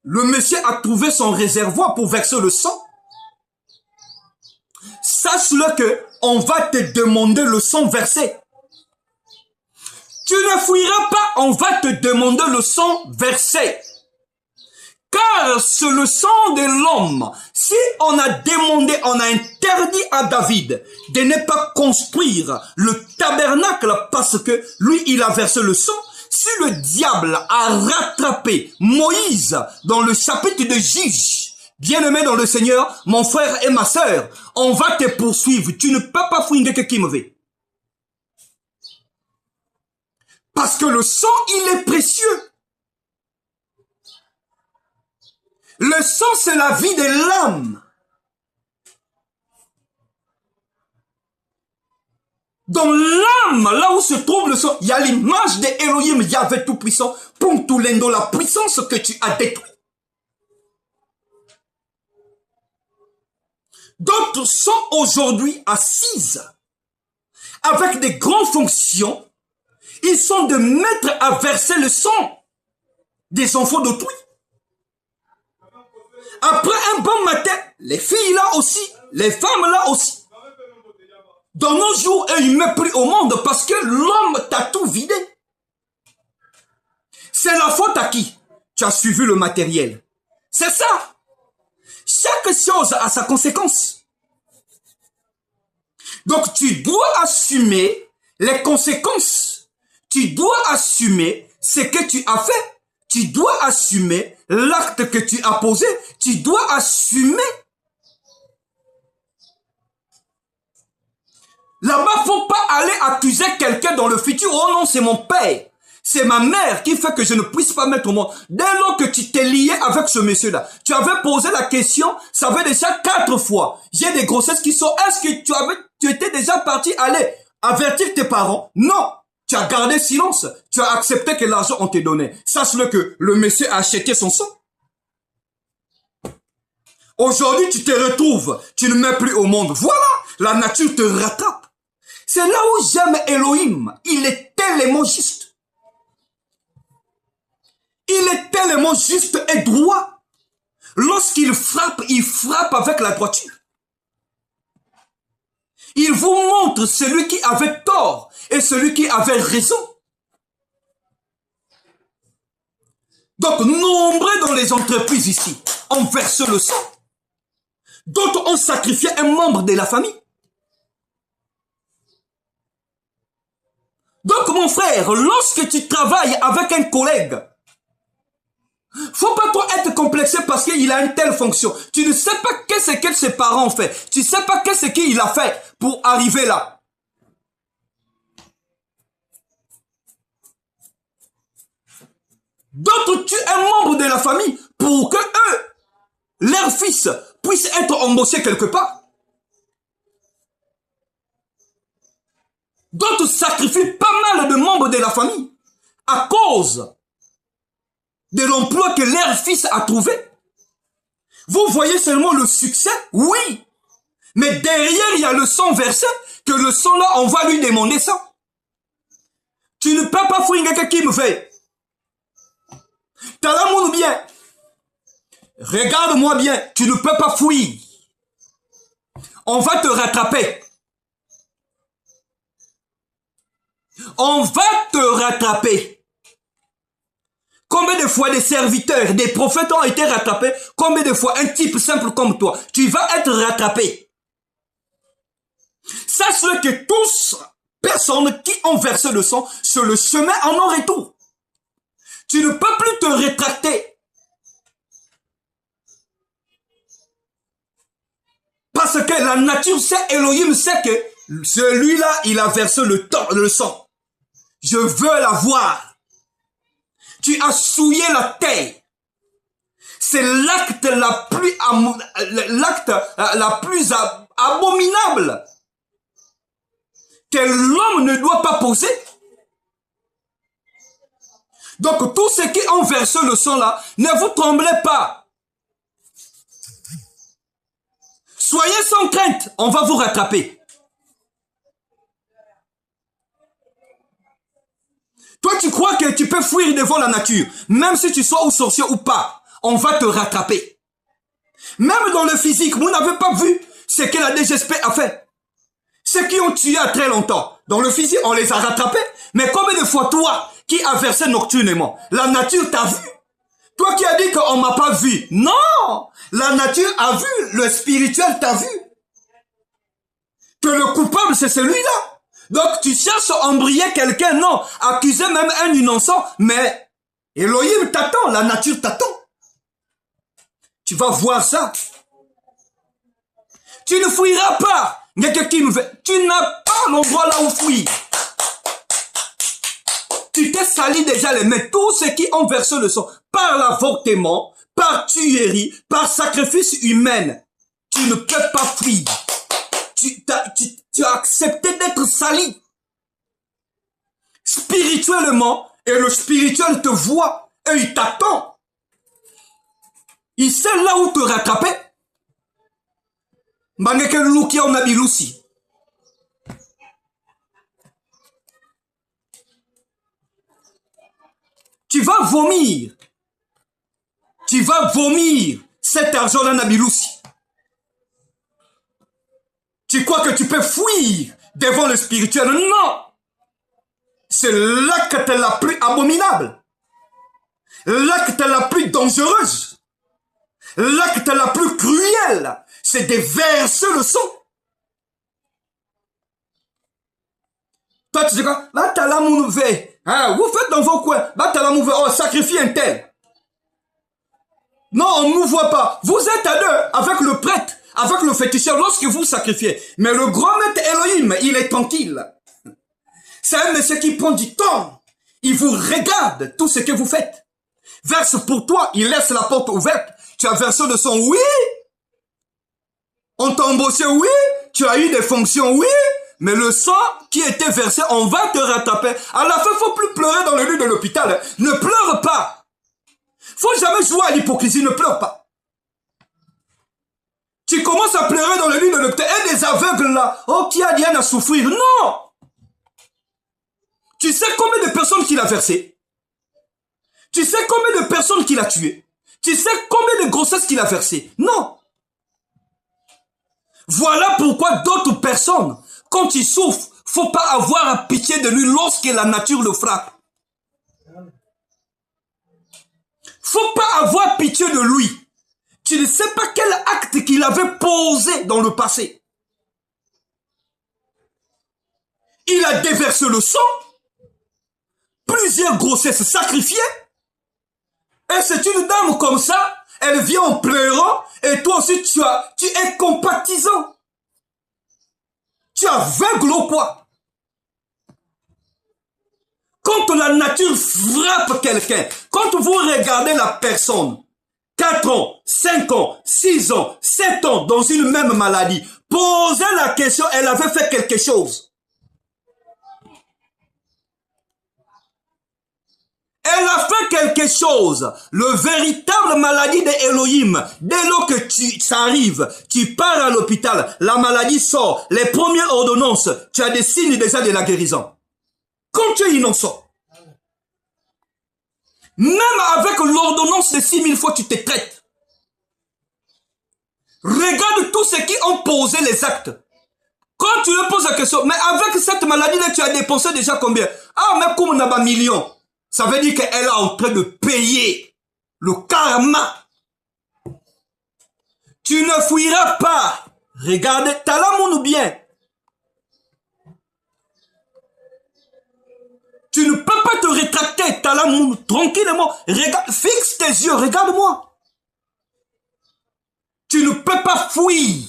le monsieur a trouvé son réservoir pour verser le sang, sache-le que on va te demander le sang versé. Tu ne fuiras pas, on va te demander le sang versé. Car c'est le sang de l'homme. Si on a demandé, on a interdit à David de ne pas construire le tabernacle parce que lui, il a versé le sang. Si le diable a rattrapé Moïse dans le chapitre de Juge, bien-aimé dans le Seigneur, mon frère et ma sœur, on va te poursuivre. Tu ne peux pas fuir que qui me veut. Parce que le sang, il est précieux. Le sang, c'est la vie de l'âme. Dans l'âme, là où se trouve le sang, il y a l'image d'Elohim, Yahvé Tout-Puissant, Puntulendo, la puissance que tu as détruite. D'autres sont aujourd'hui assises avec des grandes fonctions. Ils sont de maîtres à verser le sang des enfants d'autrui. Après un bon matin, les filles là aussi, les femmes là aussi. Dans nos jours, ils mettent plus au monde parce que l'homme t'a tout vidé. C'est la faute à qui? Tu as suivi le matériel. C'est ça. Chaque chose a sa conséquence. Donc tu dois assumer les conséquences. Tu dois assumer ce que tu as fait. Tu dois assumer l'acte que tu as posé. Tu dois assumer. Là-bas, faut pas aller accuser quelqu'un dans le futur. Oh non, c'est mon père. C'est ma mère qui fait que je ne puisse pas mettre au monde. Dès lors que tu t'es lié avec ce monsieur-là, tu avais posé la question, ça fait déjà 4 fois. J'ai des grossesses qui sont, est-ce que tu étais déjà parti aller avertir tes parents? Non. Tu as gardé silence. Tu as accepté que l'argent on te donnait. Sache-le que le monsieur a acheté son sang. Aujourd'hui, tu te retrouves. Tu ne mets plus au monde. Voilà. La nature te rattrape. C'est là où j'aime Elohim. Il est tellement juste. Il est tellement juste et droit. Lorsqu'il frappe, il frappe avec la droiture. Il vous montre celui qui avait tort et celui qui avait raison. Donc, nombreux dans les entreprises ici ont versé le sang. D'autres ont sacrifié un membre de la famille. Donc, mon frère, lorsque tu travailles avec un collègue, faut pas toi être complexé parce qu'il a une telle fonction. Tu ne sais pas qu'est-ce que ses parents ont fait. Tu ne sais pas qu'est-ce qu'il a fait pour arriver là. D'autres tuent un membre de la famille pour que eux, leurs fils, puissent être embauchés quelque part. D'autres sacrifient pas mal de membres de la famille à cause de l'emploi que leur fils a trouvé. Vous voyez seulement le succès? Oui. Mais derrière, il y a le sang versé, que le sang là, on va lui demander ça. Tu ne peux pas fouiller quelqu'un qui me fait. T'as l'amour bien. Regarde-moi bien, tu ne peux pas fouiller. On va te rattraper. On va te rattraper. Combien de fois des serviteurs, des prophètes ont été rattrapés? Combien de fois un type simple comme toi, tu vas être rattrapé? Sache-le que tous, personnes qui ont versé le sang, sur le chemin en ont retour. Tu ne peux plus te rétracter. Parce que la nature sait, Elohim sait que celui-là, il a versé le sang. Je veux la voir. Tu as souillé la terre. C'est l'acte la plus abominable que l'homme ne doit pas poser. Donc, tous ceux qui ont versé le sang là, ne vous tremblez pas. Soyez sans crainte, on va vous rattraper. Toi, tu crois que tu peux fuir devant la nature, même si tu sois ou sorcier ou pas. on va te rattraper. Même dans le physique, vous n'avez pas vu ce que la DGSP a fait. Ceux qui ont tué à très longtemps, dans le physique, on les a rattrapés. Mais combien de fois, toi, qui as versé nocturnement, la nature t'a vu? Toi qui as dit qu'on m'a pas vu. Non! La nature a vu, le spirituel t'a vu. Que le coupable, c'est celui-là. Donc, tu cherches à embrayer quelqu'un, non. Accuser même un innocent, mais Elohim t'attend, la nature t'attend. Tu vas voir ça. Tu ne fuiras pas. Tu n'as pas l'endroit là où fuir. Tu t'es sali déjà les mains. Tous ceux qui ont versé le sang par l'avortement, par tuerie, par sacrifice humain, tu ne peux pas fuir. Tu as accepté d'être sali. Spirituellement, et le spirituel te voit, et il t'attend. Il sait là où te rattraper. Tu vas vomir. Tu vas vomir cet argent-là, Nabiloussi. Tu crois que tu peux fuir devant le spirituel? Non. C'est l'acte la plus abominable. L'acte la plus dangereuse. L'acte la plus cruel. C'est de verser le sang. Toi, tu dis quoi? Bah, t'as la mouvé. Hein, vous faites dans vos coins. Bah, t'as la mouvé. Oh, sacrifie un tel. Non, on ne nous voit pas. Vous êtes à deux avec le prêtre, avec le féticheur lorsque vous sacrifiez. Mais le grand maître Elohim, il est tranquille. C'est un monsieur qui prend du temps. Il vous regarde tout ce que vous faites. Verse pour toi, il laisse la porte ouverte. Tu as versé de son oui. On t'a embauché, oui. Tu as eu des fonctions, oui. Mais le sang qui était versé, on va te rattraper. À la fin, faut plus pleurer dans le lit de l'hôpital. Ne pleure pas. Faut jamais jouer à l'hypocrisie, ne pleure pas. Tu commences à pleurer dans le lit de l'hôpital. Et des aveugles là, oh, qui a rien à souffrir. Non. Tu sais combien de personnes qu'il a versé? Tu sais combien de personnes qu'il a tuées? Tu sais combien de grossesses qu'il a versées? Non. Voilà pourquoi d'autres personnes, quand ils souffrent, faut pas avoir pitié de lui lorsque la nature le frappe. Faut pas avoir pitié de lui. Tu ne sais pas quel acte qu'il avait posé dans le passé. Il a déversé le sang, plusieurs grossesses sacrifiées, et c'est une dame comme ça, elle vient en pleurant, et toi aussi tu es compatissant. Tu es aveugle au poids. Quand la nature frappe quelqu'un, quand vous regardez la personne, 4 ans, 5 ans, 6 ans, 7 ans dans une même maladie, posez la question, elle avait fait quelque chose. Elle a fait quelque chose. Le véritable maladie de Elohim, dès lors que ça arrive, tu pars à l'hôpital, la maladie sort, les premières ordonnances, tu as des signes déjà de la guérison. Quand tu es innocent, même avec l'ordonnance de 6000 fois, tu te traites. Regarde tous ceux qui ont posé les actes. Quand tu leur poses la question, mais avec cette maladie-là, tu as dépensé déjà combien? Ah, mais comme on a un million. Ça veut dire qu'elle est en train de payer le karma. Tu ne fuiras pas. Regarde, t'as l'amour ou bien. Tu ne peux pas te rétracter, t'as l'amour tranquillement. Regarde, fixe tes yeux, regarde-moi. Tu ne peux pas fuir.